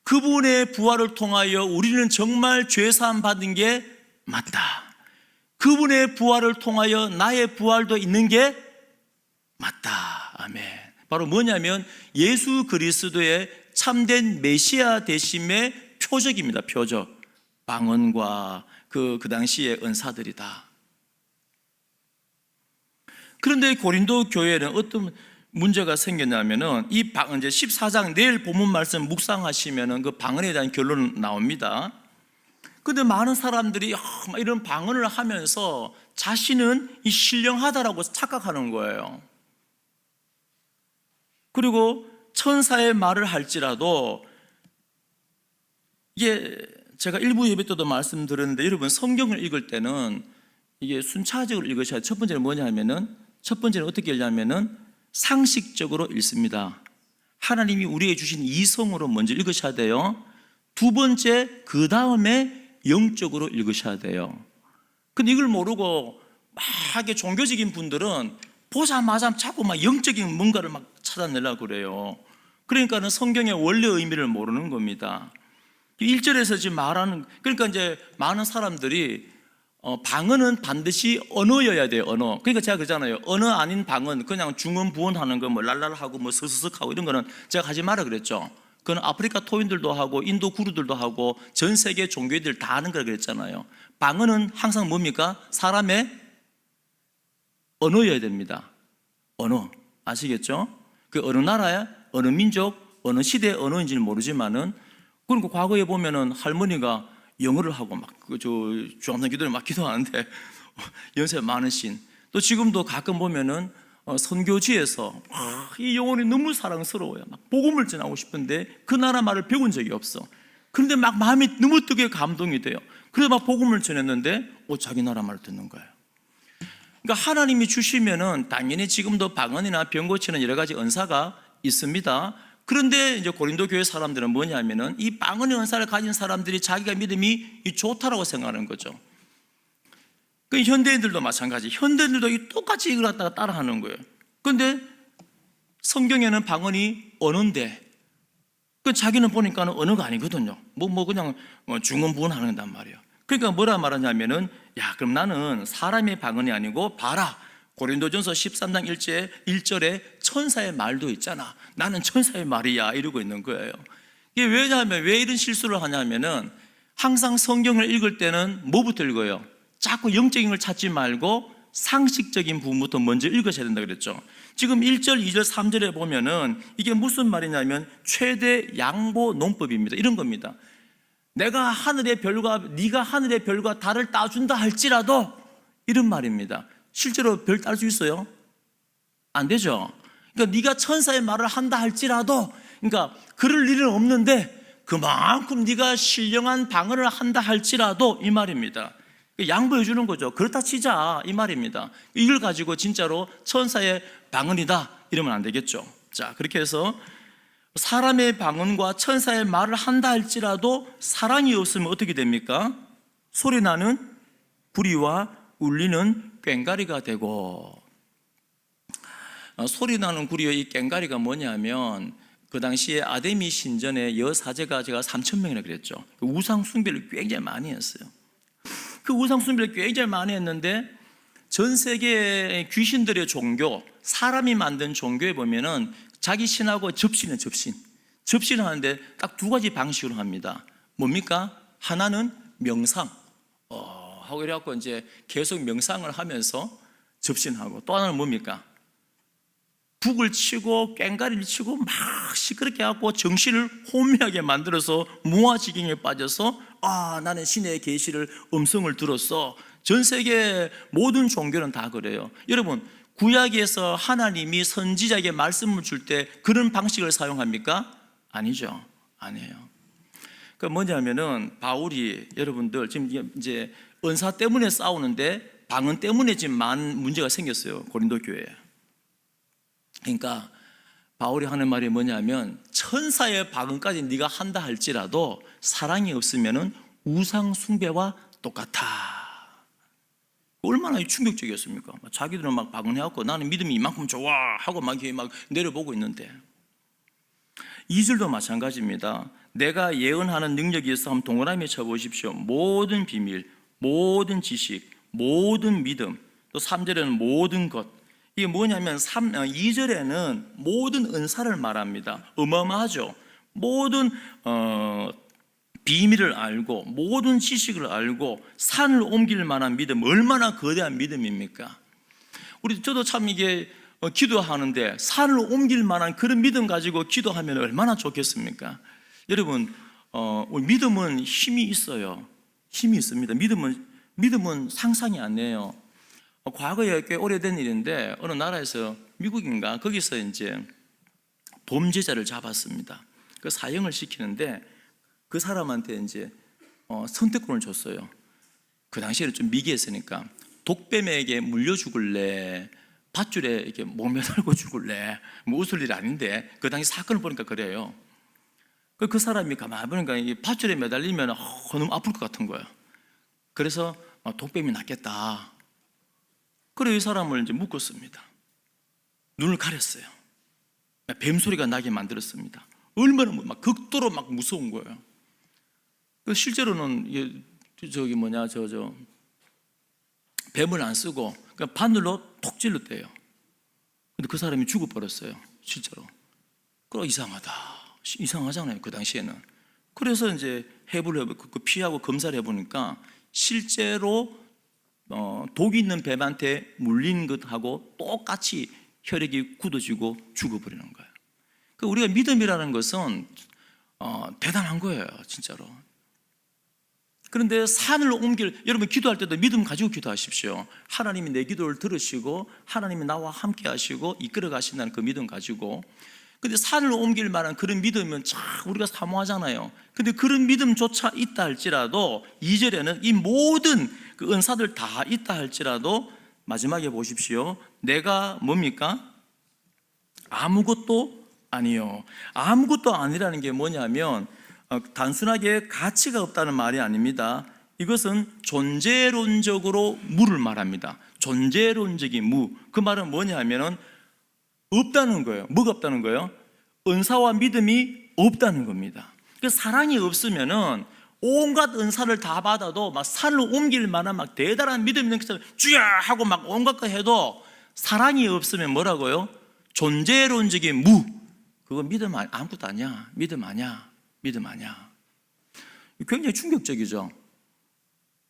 그분의 부활을 통하여 우리는 정말 죄사함 받은 게 맞다. 그분의 부활을 통하여 나의 부활도 있는 게 맞다. 아멘. 바로 뭐냐면 예수 그리스도의 참된 메시아 되심의 표적입니다. 표적. 방언과 그 당시의 은사들이다. 그런데 고린도 교회는 어떤 문제가 생겼냐면은 이제 14장 내일 본문 말씀 묵상하시면은 그 방언에 대한 결론은 나옵니다. 근데 많은 사람들이 이런 방언을 하면서 자신은 이 신령하다라고 착각하는 거예요. 그리고 천사의 말을 할지라도, 이게 제가 일부 예배 때도 말씀드렸는데 여러분 성경을 읽을 때는 이게 순차적으로 읽으셔야 돼요. 첫 번째는 뭐냐 하면은, 첫 번째는 어떻게 읽냐면은 상식적으로 읽습니다. 하나님이 우리에게 주신 이성으로 먼저 읽으셔야 돼요. 두 번째, 그 다음에 영적으로 읽으셔야 돼요. 근데 이걸 모르고 막 이렇게 종교적인 분들은 보자마자 자꾸 막 영적인 뭔가를 막 찾아내려고 그래요. 그러니까는 성경의 원래 의미를 모르는 겁니다. 1절에서 지금 말하는, 그러니까 이제 많은 사람들이 방언은 반드시 언어여야 돼요. 언어. 그러니까 제가 그러잖아요. 언어 아닌 방언, 그냥 중언 부언하는 거 뭐 랄랄하고 뭐 스스슥하고 이런 거는 제가 하지 마라 그랬죠. 그건 아프리카 토인들도 하고 인도 구루들도 하고 전 세계 종교들 다 하는 거라 그랬잖아요. 방언은 항상 뭡니까? 사람의 언어여야 됩니다. 언어. 아시겠죠? 그 어느 나라야, 어느 민족, 어느 시대의 언어인지는 모르지만은, 그러니까 과거에 보면은 할머니가 영어를 하고 막 주암선 기도를 막 기도하는데 연세 많으신, 또 지금도 가끔 보면은 선교지에서 이 영혼이 너무 사랑스러워요. 막 복음을 전하고 싶은데 그 나라 말을 배운 적이 없어. 그런데 막 마음이 너무 뜨게 감동이 돼요. 그래서 막 복음을 전했는데 자기 나라 말을 듣는 거예요. 그러니까 하나님이 주시면은 당연히 지금도 방언이나 병 고치는 여러 가지 은사가 있습니다. 그런데 이제 고린도 교회 사람들은 뭐냐면은 이 방언의 은사를 가진 사람들이 자기가 믿음이 좋다라고 생각하는 거죠. 그 현대인들도 마찬가지. 현대인들도 똑같이 이걸 갖다가 따라하는 거예요. 그런데 성경에는 방언이 언어인데 그 자기는 보니까는 언어가 아니거든요. 그냥 중언부언하는 단 말이에요. 그러니까 뭐라 말하냐면은 야, 그럼 나는 사람의 방언이 아니고 봐라. 고린도전서 13장 1절에 천사의 말도 있잖아. 나는 천사의 말이야. 이러고 있는 거예요. 이게 왜냐하면 왜 이런 실수를 하냐면은 항상 성경을 읽을 때는 뭐부터 읽어요? 자꾸 영적인 걸 찾지 말고 상식적인 부분부터 먼저 읽으셔야 된다 그랬죠. 지금 1절, 2절, 3절에 보면은 이게 무슨 말이냐면 최대 양보 논법입니다. 이런 겁니다. 내가 하늘의 별과 네가 하늘의 별과 달을 따준다 할지라도 이런 말입니다. 실제로 별 딸 수 있어요? 안 되죠. 그러니까 네가 천사의 말을 한다 할지라도, 그러니까 그럴 일은 없는데 그만큼 네가 신령한 방언을 한다 할지라도 이 말입니다. 양보해 주는 거죠. 그렇다 치자 이 말입니다. 이걸 가지고 진짜로 천사의 방언이다 이러면 안 되겠죠. 자, 그렇게 해서 사람의 방언과 천사의 말을 한다 할지라도 사랑이 없으면 어떻게 됩니까? 소리나는 구리와 울리는 꽹과리가 되고, 소리나는 구리와 이 꽹과리가 뭐냐면 그 당시에 아데미 신전의 여사제가 제가 3,000명이나 그랬죠. 우상 숭배를 굉장히 많이 했어요. 그 우상 숭배를 굉장히 많이 했는데 전 세계 귀신들의 종교, 사람이 만든 종교에 보면은 자기 신하고 접신을 하는데 딱 두 가지 방식으로 합니다. 뭡니까? 하나는 명상 하고 이래갖고 이제 계속 명상을 하면서 접신하고, 또 하나는 뭡니까? 북을 치고 꽹과리를 치고 막 시끄럽게 하고 정신을 혼미하게 만들어서 무아지경에 빠져서 나는 신의 계시를 음성을 들었어. 전 세계 모든 종교는 다 그래요. 여러분, 구약에서 하나님이 선지자에게 말씀을 줄 때 그런 방식을 사용합니까? 아니죠. 아니에요. 그 뭐냐면은 바울이, 여러분들 지금 이제 은사 때문에 싸우는데 방언 때문에 지금 많은 문제가 생겼어요. 고린도 교회에. 그러니까 바울이 하는 말이 뭐냐면 천사의 방언까지 네가 한다 할지라도 사랑이 없으면은 우상 숭배와 똑같아. 얼마나 충격적이었습니까? 자기들은 막 방언해갖고 나는 믿음이 이만큼 좋아 하고 막 내려보고 있는데. 2절도 마찬가지입니다. 내가 예언하는 능력이 있어 한번 동그라미 쳐보십시오. 모든 비밀, 모든 지식, 모든 믿음, 또 3절에는 모든 것. 이게 뭐냐면 2절에는 모든 은사를 말합니다. 어마어마하죠. 모든 비밀을 알고 모든 지식을 알고 산을 옮길 만한 믿음, 얼마나 거대한 믿음입니까? 저도 참 이게 기도하는데 산을 옮길 만한 그런 믿음 가지고 기도하면 얼마나 좋겠습니까? 여러분, 믿음은 힘이 있어요. 힘이 있습니다. 믿음은 상상이 안 돼요. 과거에 꽤 오래된 일인데 어느 나라에서, 미국인가, 거기서 이제 범죄자를 잡았습니다. 그 사형을 시키는데 그 사람한테 이제 선택권을 줬어요. 그 당시에는 좀 미개했으니까 독뱀에게 물려 죽을래, 밧줄에 이렇게 몸에 달고 죽을래. 웃을 일 아닌데 그 당시 사건을 보니까 그래요. 그 사람이 가만히 보니까 이 밧줄에 매달리면 너무 아플 것 같은 거예요. 그래서 독뱀이 낫겠다. 그래 이 사람을 이제 묶었습니다. 눈을 가렸어요. 뱀 소리가 나게 만들었습니다. 얼마나 막 극도로 막 무서운 거예요. 실제로는 뱀을 안 쓰고 그냥 바늘로 톡 찔렀대요. 근데 그 사람이 죽어버렸어요. 실제로. 그럼 이상하잖아요. 그 당시에는. 그래서 이제 피하고 검사를 해보니까 실제로 독이 있는 뱀한테 물린 것하고 똑같이 혈액이 굳어지고 죽어버리는 거예요. 우리가 믿음이라는 것은 대단한 거예요, 진짜로. 그런데 여러분 기도할 때도 믿음 가지고 기도하십시오. 하나님이 내 기도를 들으시고 하나님이 나와 함께 하시고 이끌어 가신다는 그 믿음 가지고. 근데 산을 옮길 만한 그런 믿음은 참 우리가 사모하잖아요. 근데 그런 믿음조차 있다 할지라도 2절에는 이 모든 그 은사들 다 있다 할지라도 마지막에 보십시오. 내가 뭡니까? 아무것도 아니요. 아무것도 아니라는 게 뭐냐면 단순하게 가치가 없다는 말이 아닙니다. 이것은 존재론적으로 무를 말합니다. 존재론적인 무. 그 말은 뭐냐 하면은 없다는 거예요. 뭐가 없다는 거예요? 은사와 믿음이 없다는 겁니다. 그 사랑이 없으면은 온갖 은사를 다 받아도 막 산을 옮길 만한 막 대단한 믿음 있는 것처럼 주야 하고 막 온갖 거 해도 사랑이 없으면 뭐라고요? 존재론적인 무. 그거 믿음 아무것도 아니야. 믿음 아니야. 믿음 아니야. 굉장히 충격적이죠.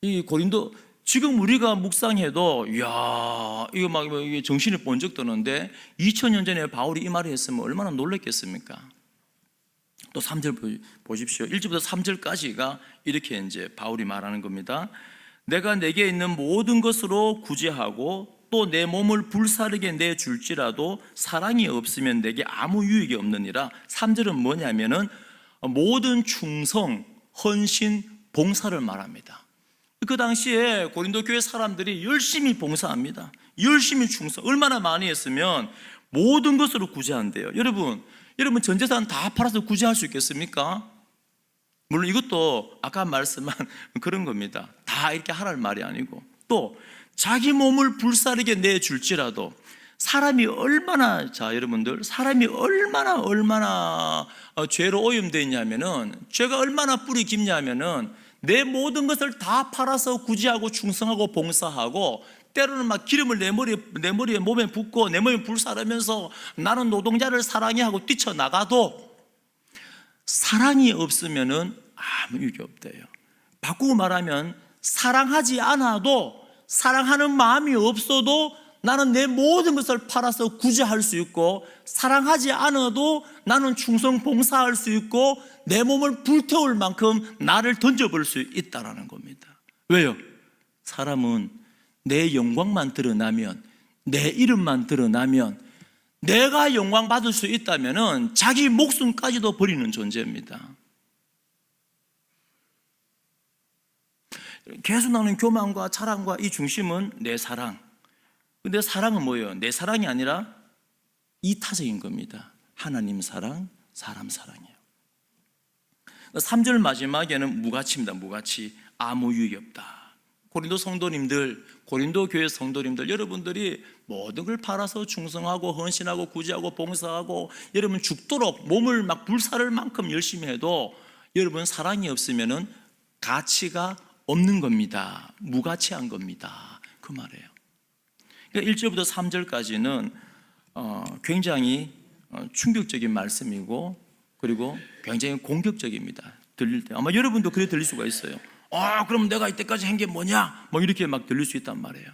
이 고린도 지금 우리가 묵상해도 이야 이거 막 정신이 번쩍 드는데 2000년 전에 바울이 이 말을 했으면 얼마나 놀랐겠습니까? 또 3절 보십시오. 1절부터 3절까지가 이렇게 이제 바울이 말하는 겁니다. 내가 내게 있는 모든 것으로 구제하고 또 내 몸을 불사르게 내줄지라도 사랑이 없으면 내게 아무 유익이 없느니라. 3절은 뭐냐면은 모든 충성, 헌신, 봉사를 말합니다. 그 당시에 고린도 교회 사람들이 열심히 봉사합니다. 열심히 충성. 얼마나 많이 했으면 모든 것으로 구제한대요. 여러분 전 재산 다 팔아서 구제할 수 있겠습니까? 물론 이것도 아까 말씀한 그런 겁니다. 다 이렇게 하라는 말이 아니고, 또 자기 몸을 불사르게 내줄지라도 사람이 얼마나, 자 여러분들, 사람이 얼마나 죄로 오염되어 있냐면은, 죄가 얼마나 뿌리 깊냐면은 내 모든 것을 다 팔아서 구제하고 충성하고 봉사하고, 때로는 막 기름을 내 머리에 몸에 붓고 내 몸에 불사르면서 나는 노동자를 사랑해 하고 뛰쳐나가도 사랑이 없으면은 아무 유익이 없대요. 바꾸고 말하면 사랑하지 않아도, 사랑하는 마음이 없어도 나는 내 모든 것을 팔아서 구제할 수 있고, 사랑하지 않아도 나는 충성 봉사할 수 있고 내 몸을 불태울 만큼 나를 던져버릴 수 있다는 겁니다. 왜요? 사람은 내 영광만 드러나면, 내 이름만 드러나면, 내가 영광 받을 수 있다면 자기 목숨까지도 버리는 존재입니다. 계속 나오는 교만과 자랑과 이 중심은 내 사랑. 근데 사랑은 뭐예요? 내 사랑이 아니라 이타적인 겁니다. 하나님 사랑, 사람 사랑이에요. 3절 마지막에는 무가치입니다. 무가치. 아무 유익이 없다. 고린도 성도님들, 고린도 교회 성도님들, 여러분들이 모든 걸 팔아서 충성하고 헌신하고 구제하고 봉사하고 여러분 죽도록 몸을 막 불사를 만큼 열심히 해도 여러분 사랑이 없으면은 가치가 없는 겁니다. 무가치한 겁니다. 그 말이에요. 그러니까 1절부터 3절까지는 굉장히 충격적인 말씀이고, 그리고 굉장히 공격적입니다. 들릴 때 아마 여러분도 그래 들릴 수가 있어요. 그럼 내가 이때까지 한 게 뭐냐? 뭐 이렇게 막 들릴 수 있단 말이에요.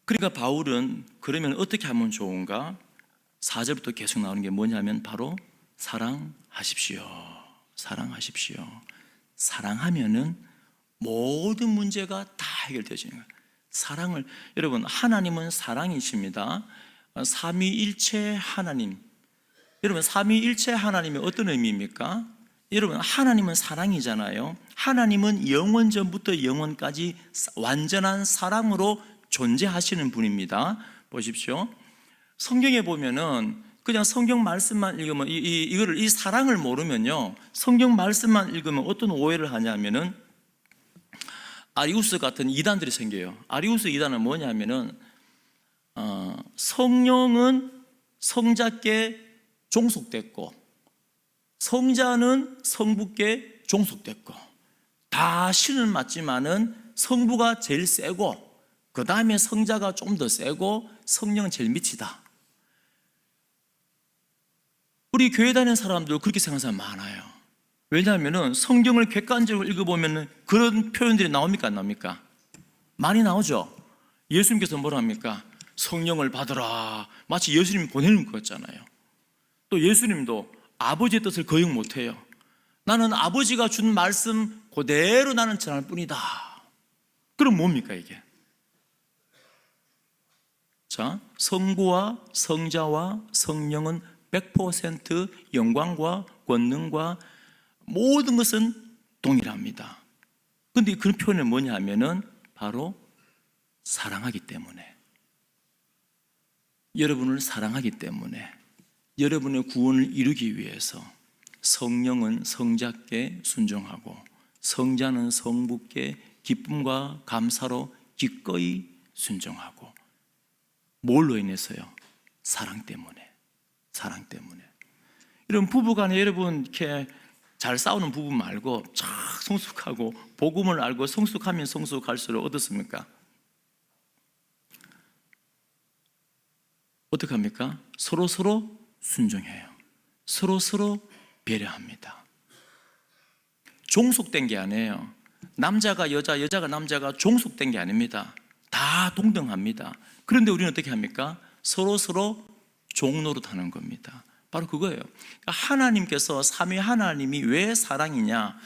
그러니까 바울은 그러면 어떻게 하면 좋은가? 4절부터 계속 나오는 게 뭐냐면 바로 사랑하십시오. 사랑하십시오. 사랑하면은 모든 문제가 다 해결되지는 거예요. 사랑을, 여러분 하나님은 사랑이십니다. 삼위일체 하나님, 여러분 삼위일체 하나님이 어떤 의미입니까? 여러분 하나님은 사랑이잖아요. 하나님은 영원 전부터 영원까지 완전한 사랑으로 존재하시는 분입니다. 보십시오. 성경에 보면은 그냥 성경 말씀만 읽으면 이 사랑을 모르면요, 성경 말씀만 읽으면 어떤 오해를 하냐면은 아리우스 같은 이단들이 생겨요. 아리우스 이단은 뭐냐면은 성령은 성자께 종속됐고 성자는 성부께 종속됐고, 다 신은 맞지만은 성부가 제일 세고 그 다음에 성자가 좀 더 세고 성령은 제일 밑이다. 우리 교회 다니는 사람들 그렇게 생각하는 사람 많아요. 왜냐하면 성경을 객관적으로 읽어보면 그런 표현들이 나옵니까 안 나옵니까? 많이 나오죠. 예수님께서 뭐라 합니까? 성령을 받으라. 마치 예수님이 보내는 것 같잖아요. 또 예수님도 아버지의 뜻을 거역 못해요. 나는 아버지가 준 말씀 그대로 나는 전할 뿐이다. 그럼 뭡니까 이게? 자, 성부와 성자와 성령은 100% 영광과 권능과 모든 것은 동일합니다. 그런데 그 표현은 뭐냐 하면은 바로 사랑하기 때문에, 여러분을 사랑하기 때문에, 여러분의 구원을 이루기 위해서 성령은 성자께 순종하고 성자는 성부께 기쁨과 감사로 기꺼이 순종하고. 뭘로 인해서요? 사랑 때문에. 사랑 때문에. 이런 부부간에 여러분 이렇게 잘 싸우는 부부 말고 쫙 성숙하고 복음을 알고 성숙하면 성숙할수록 어떻습니까? 어떻게 합니까? 서로 순종해요. 서로 배려합니다. 종속된 게 아니에요. 남자가 여자, 여자가 남자가 종속된 게 아닙니다. 다 동등합니다. 그런데 우리는 어떻게 합니까? 서로 종노릇하는 겁니다. 바로 그거예요. 하나님께서 삼위 하나님이 왜 사랑이냐?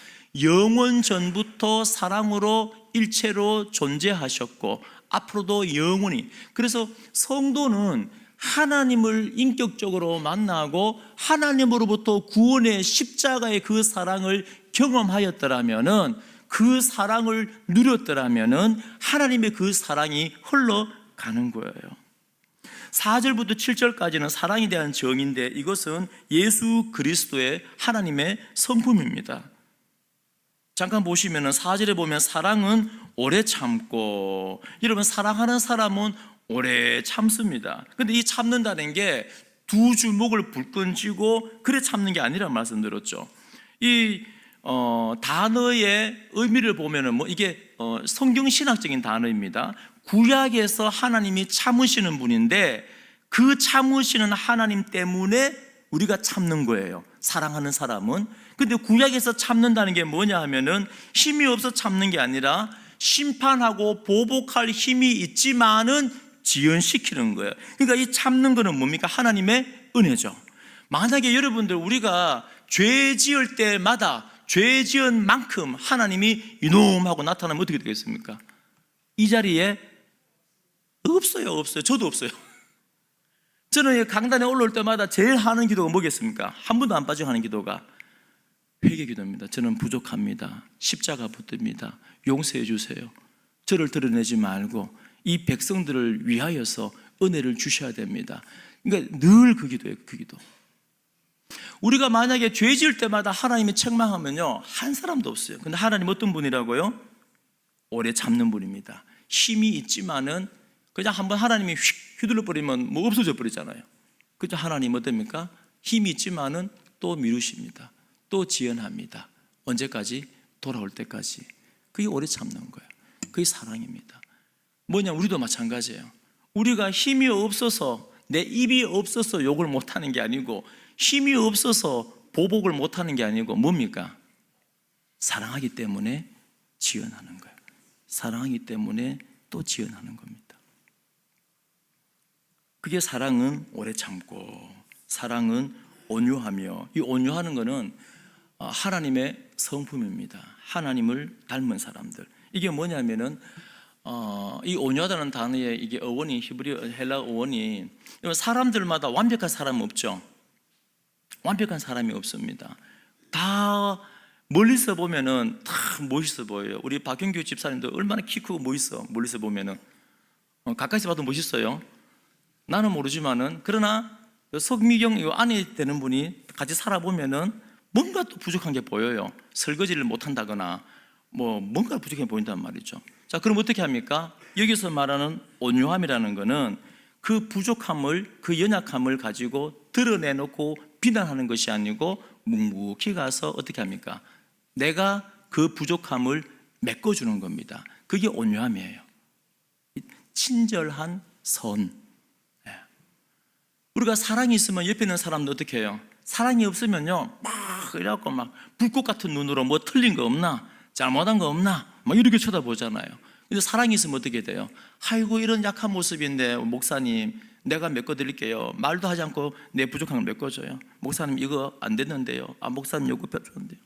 영원 전부터 사랑으로 일체로 존재하셨고 앞으로도 영원히. 그래서 성도는 하나님을 인격적으로 만나고 하나님으로부터 구원의 십자가의 그 사랑을 경험하였더라면은, 그 사랑을 누렸더라면은 하나님의 그 사랑이 흘러가는 거예요. 4절부터 7절까지는 사랑에 대한 정의인데 이것은 예수 그리스도의 하나님의 성품입니다. 잠깐 보시면은 4절에 보면 사랑은 오래 참고, 여러분 사랑하는 사람은 오래 참습니다. 근데 이 참는다는 게 두 주먹을 불끈 쥐고 그래 참는 게 아니란 말씀드렸죠. 이 단어의 의미를 보면은 이게 성경 신학적인 단어입니다. 구약에서 하나님이 참으시는 분인데 그 참으시는 하나님 때문에 우리가 참는 거예요. 사랑하는 사람은. 근데 구약에서 참는다는 게 뭐냐 하면은 힘이 없어 참는 게 아니라 심판하고 보복할 힘이 있지만은 지연시키는 거예요. 그러니까 이 참는 거는 뭡니까? 하나님의 은혜죠. 만약에 여러분들 우리가 죄 지을 때마다 죄 지은 만큼 하나님이 이놈하고 나타나면 어떻게 되겠습니까? 이 자리에 없어요. 저도 없어요. 저는 강단에 올라올 때마다 제일 하는 기도가 뭐겠습니까? 한 번도 안 빠지고 하는 기도가 회개 기도입니다. 저는 부족합니다. 십자가 붙듭니다. 용서해 주세요. 저를 드러내지 말고 이 백성들을 위하여서 은혜를 주셔야 됩니다. 그러니까 늘 그 기도예요. 그 기도. 우리가 만약에 죄 지을 때마다 하나님이 책망하면요 한 사람도 없어요. 근데 하나님 어떤 분이라고요? 오래 참는 분입니다. 힘이 있지만은 그냥 한번 하나님이 휙 휘둘러 버리면 없어져 버리잖아요. 그죠? 하나님 어떻습니까? 힘이 있지만은 또 미루십니다. 또 지연합니다. 언제까지? 돌아올 때까지. 그게 오래 참는 거예요. 그게 사랑입니다. 뭐냐? 우리도 마찬가지예요. 우리가 힘이 없어서, 내 입이 없어서 욕을 못하는 게 아니고, 힘이 없어서 보복을 못하는 게 아니고 뭡니까? 사랑하기 때문에 지연하는 거예요. 사랑하기 때문에 또 지연하는 겁니다. 그게 사랑은 오래 참고, 사랑은 온유하며, 이 온유하는 것은 하나님의 성품입니다. 하나님을 닮은 사람들. 이게 뭐냐면은 이 온유하다는 단어의 이게 어원이 히브리어 헬라 어원이, 사람들마다 완벽한 사람은 없죠. 완벽한 사람이 없습니다. 다 멀리서 보면은 다 멋있어 보여요. 우리 박경규 집사님도 얼마나 키 크고 멋있어. 멀리서 보면은 가까이서 봐도 멋있어요. 나는 모르지만은, 그러나 석미경 이 안에 되는 분이 같이 살아보면은 뭔가 또 부족한 게 보여요. 설거지를 못한다거나 뭔가 부족해 보인단 말이죠. 자, 그럼 어떻게 합니까? 여기서 말하는 온유함이라는 것은 그 부족함을, 그 연약함을 가지고 드러내놓고 비난하는 것이 아니고 묵묵히 가서 어떻게 합니까? 내가 그 부족함을 메꿔주는 겁니다. 그게 온유함이에요. 친절한 선. 우리가 사랑이 있으면 옆에 있는 사람도 어떻게 해요? 사랑이 없으면요 막 이래갖고 막 불꽃 같은 눈으로 뭐 틀린 거 없나? 잘못한 거 없나? 막 이렇게 쳐다보잖아요. 근데 사랑이 있으면 어떻게 돼요? 아이고 이런 약한 모습인데 목사님 내가 메꿔드릴게요. 말도 하지 않고 내 부족한 걸 메꿔줘요. 목사님 이거 안 됐는데요. 목사님 이거 펴줬는데요.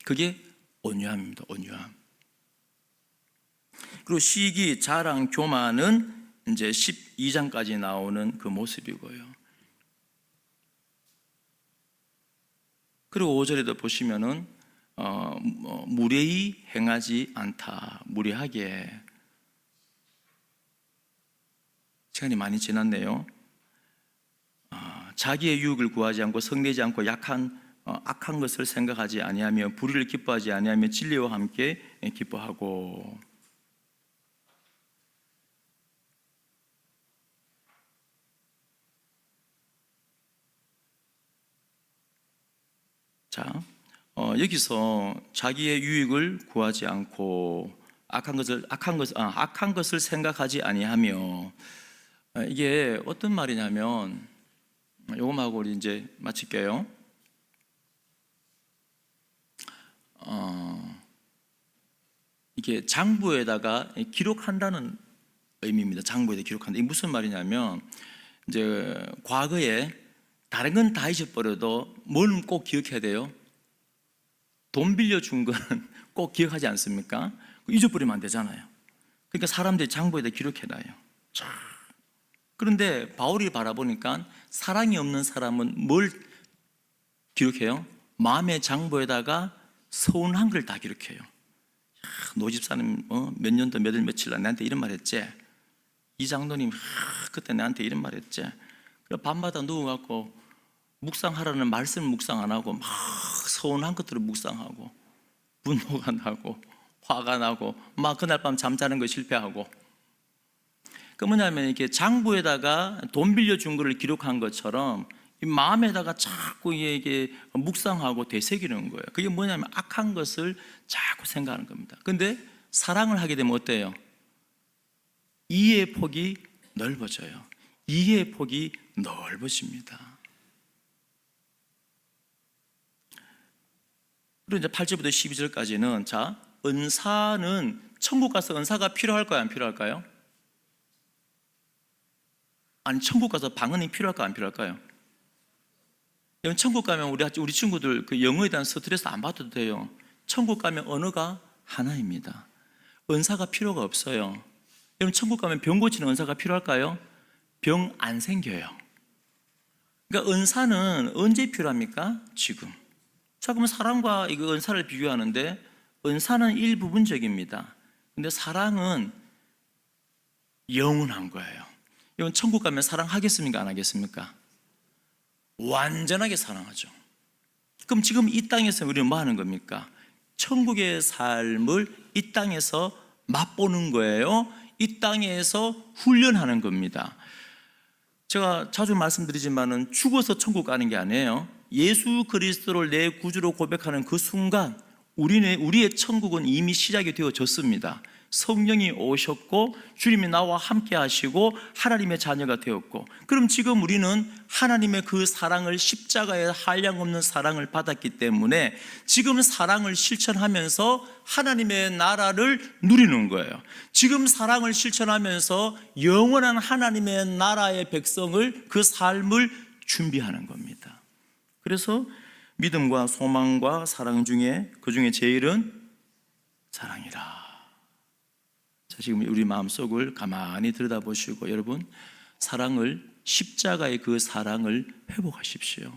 그게 온유함입니다. 온유함. 그리고 시기, 자랑, 교만은 이제 12장까지 나오는 그 모습이고요. 그리고 5절에도 보시면은 무례히 행하지 않다. 무례하게. 시간이 많이 지났네요. 자기의 유익을 구하지 않고 성내지 않고 약한 악한 것을 생각하지 아니하며 불의를 기뻐하지 아니하며 진리와 함께 기뻐하고. 자, 여기서 자기의 유익을 구하지 않고 악한 것을 생각하지 아니하며, 이게 어떤 말이냐면, 요거하고 우리 이제 마칠게요. 이게 장부에다가 기록한다는 의미입니다. 장부에다 기록한다. 이게 무슨 말이냐면, 이제 과거에 다른 건 다 잊어버려도 뭘 꼭 기억해야 돼요? 돈 빌려준 거는 꼭 기억하지 않습니까? 잊어버리면 안 되잖아요. 그러니까 사람들이 장부에다 기록해놔요. 그런데 바울이 바라보니까 사랑이 없는 사람은 뭘 기록해요? 마음의 장부에다가 서운한 걸 다 기록해요. 노집사님 몇 년도 몇 일 며칠 날 나한테 이런 말 했지. 이 장로님 그때 나한테 이런 말 했지. 밤마다 누워갖고 묵상하라는 말씀을 묵상 안 하고 막 서운한 것들을 묵상하고 분노가 나고 화가 나고 막 그날 밤 잠자는 거 실패하고. 그 뭐냐면 이렇게 장부에다가 돈 빌려준 거를 기록한 것처럼 이 마음에다가 자꾸 이게 묵상하고 되새기는 거예요. 그게 뭐냐면 악한 것을 자꾸 생각하는 겁니다. 근데 사랑을 하게 되면 어때요? 이해의 폭이 넓어져요. 이해의 폭이 넓어집니다. 그리고 이제 8절부터 12절까지는 자, 은사는 천국 가서 은사가 필요할까요? 안 필요할까요? 아니, 천국 가서 방언이 필요할까요? 안 필요할까요? 여러분, 천국 가면 우리 친구들 그 영어에 대한 스트레스 안 받아도 돼요. 천국 가면 언어가 하나입니다. 은사가 필요가 없어요. 여러분, 천국 가면 병 고치는 은사가 필요할까요? 병 안 생겨요. 그러니까 은사는 언제 필요합니까? 지금. 자, 그러면 사랑과 이거 은사를 비교하는데 은사는 일부분적입니다. 근데 사랑은 영원한 거예요. 여러분, 천국 가면 사랑하겠습니까? 안 하겠습니까? 완전하게 사랑하죠. 그럼 지금 이 땅에서 우리는 뭐 하는 겁니까? 천국의 삶을 이 땅에서 맛보는 거예요. 이 땅에서 훈련하는 겁니다. 제가 자주 말씀드리지만은 죽어서 천국 가는 게 아니에요. 예수 그리스도를 내 구주로 고백하는 그 순간 우리의 천국은 이미 시작이 되어졌습니다. 성령이 오셨고 주님이 나와 함께 하시고 하나님의 자녀가 되었고, 그럼 지금 우리는 하나님의 그 사랑을, 십자가의 한량없는 사랑을 받았기 때문에 지금 사랑을 실천하면서 하나님의 나라를 누리는 거예요. 지금 사랑을 실천하면서 영원한 하나님의 나라의 백성을, 그 삶을 준비하는 겁니다. 그래서 믿음과 소망과 사랑 중에 그 중에 제일은 사랑이라. 자, 지금 우리 마음속을 가만히 들여다보시고 여러분, 사랑을, 십자가의 그 사랑을 회복하십시오.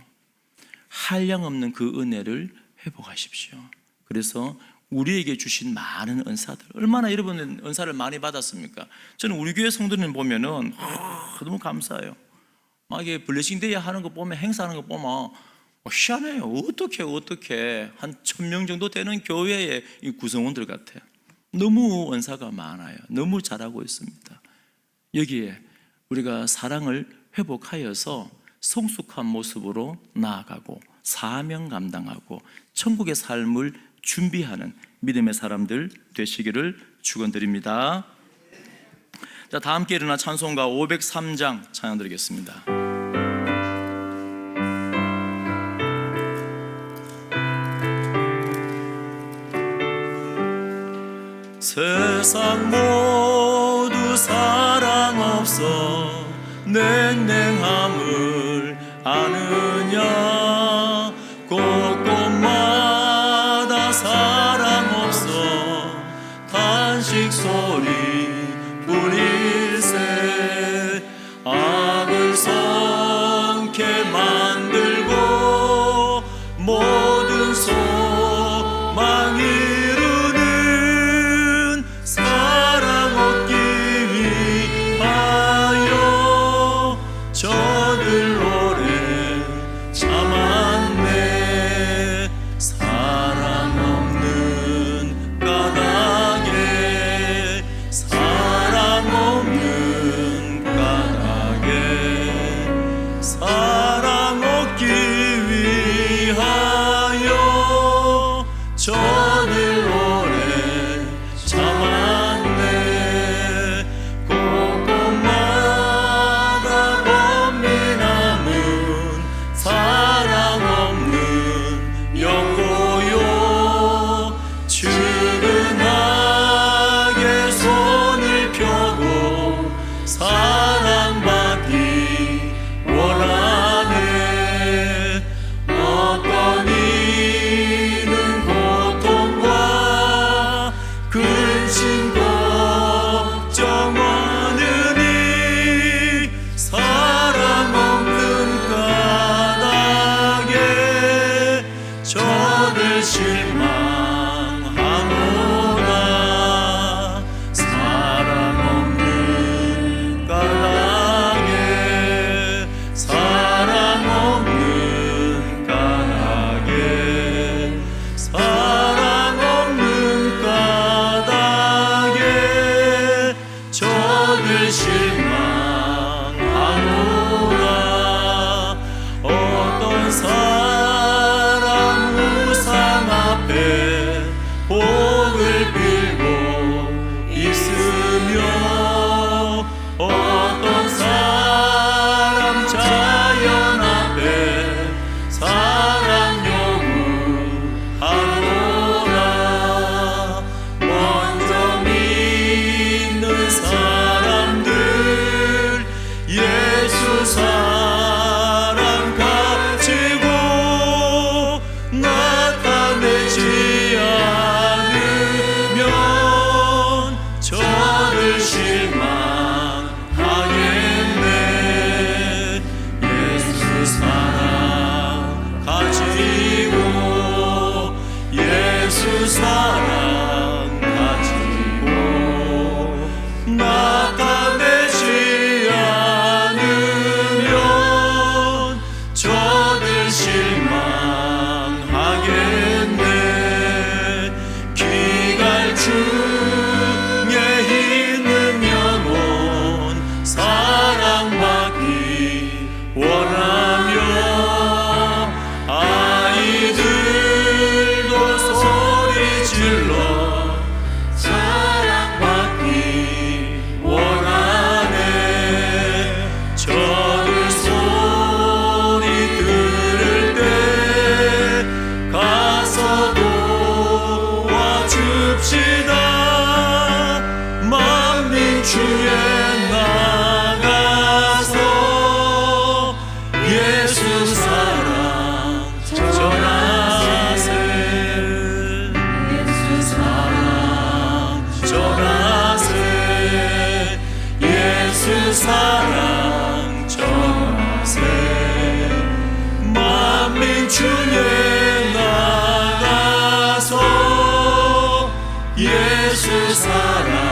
한량없는 그 은혜를 회복하십시오. 그래서 우리에게 주신 많은 은사들, 얼마나 여러분 은사를 많이 받았습니까? 저는 우리 교회 성도님 보면은 너무 감사해요. 막 이게 블레싱 데이 하는 거 보면, 행사하는 거 보면 희한해요. 어떻게 한 1000명 정도 되는 교회의 이 구성원들 같아요. 너무 은사가 많아요. 너무 잘하고 있습니다. 여기에 우리가 사랑을 회복하여서 성숙한 모습으로 나아가고 사명 감당하고 천국의 삶을 준비하는 믿음의 사람들 되시기를 축원드립니다. 자, 다 함께 일어나 찬송가 503장 찬양 드리겠습니다. 세상 모두 사랑 없어 냉랭함을 아느냐, 곳곳마다 사랑 없어 탄식 소리 뿐일세. 악을 성케 만들고 모든 소망 이루는 사랑 얻기 위하여 저들 오래 참았네. 시간을 오래 참았네. 곳곳마다 범미 남은 사랑 없는 영고요. 측은하게 손을 펴고 사랑받기 원하네. 어떤 이는 고통과 근심 걱정 많으니 사랑 없는 까닭에 저를 실망하노라. 사랑 없는 까닭에 사랑 없는 까닭에 사랑 없는 까닭에 저를 실망하노라. 어떤 사람 우상 앞에 복을 빌고 있으며 어떤 사람 자연 앞에 사랑 요구하노라. 먼저 믿는 사람들 예수 사랑 가지고 나타내지 않으면 저를 실망하겠네. 예수 사랑 가지고 예수 사랑 가지고 나타내지 않으면 저를 실망하겠네. 기갈 중에 있는 영혼 사랑받기 원하며 아이들도 소리 질러 사랑받기 원하네. 저들 소리 들을 때 가서 도와줍시다. 만민중에 나가서 예수 사랑 전하세. 예수 사랑 전하세. 예수 사랑 전하세. 만민중에 나가서 예수 사랑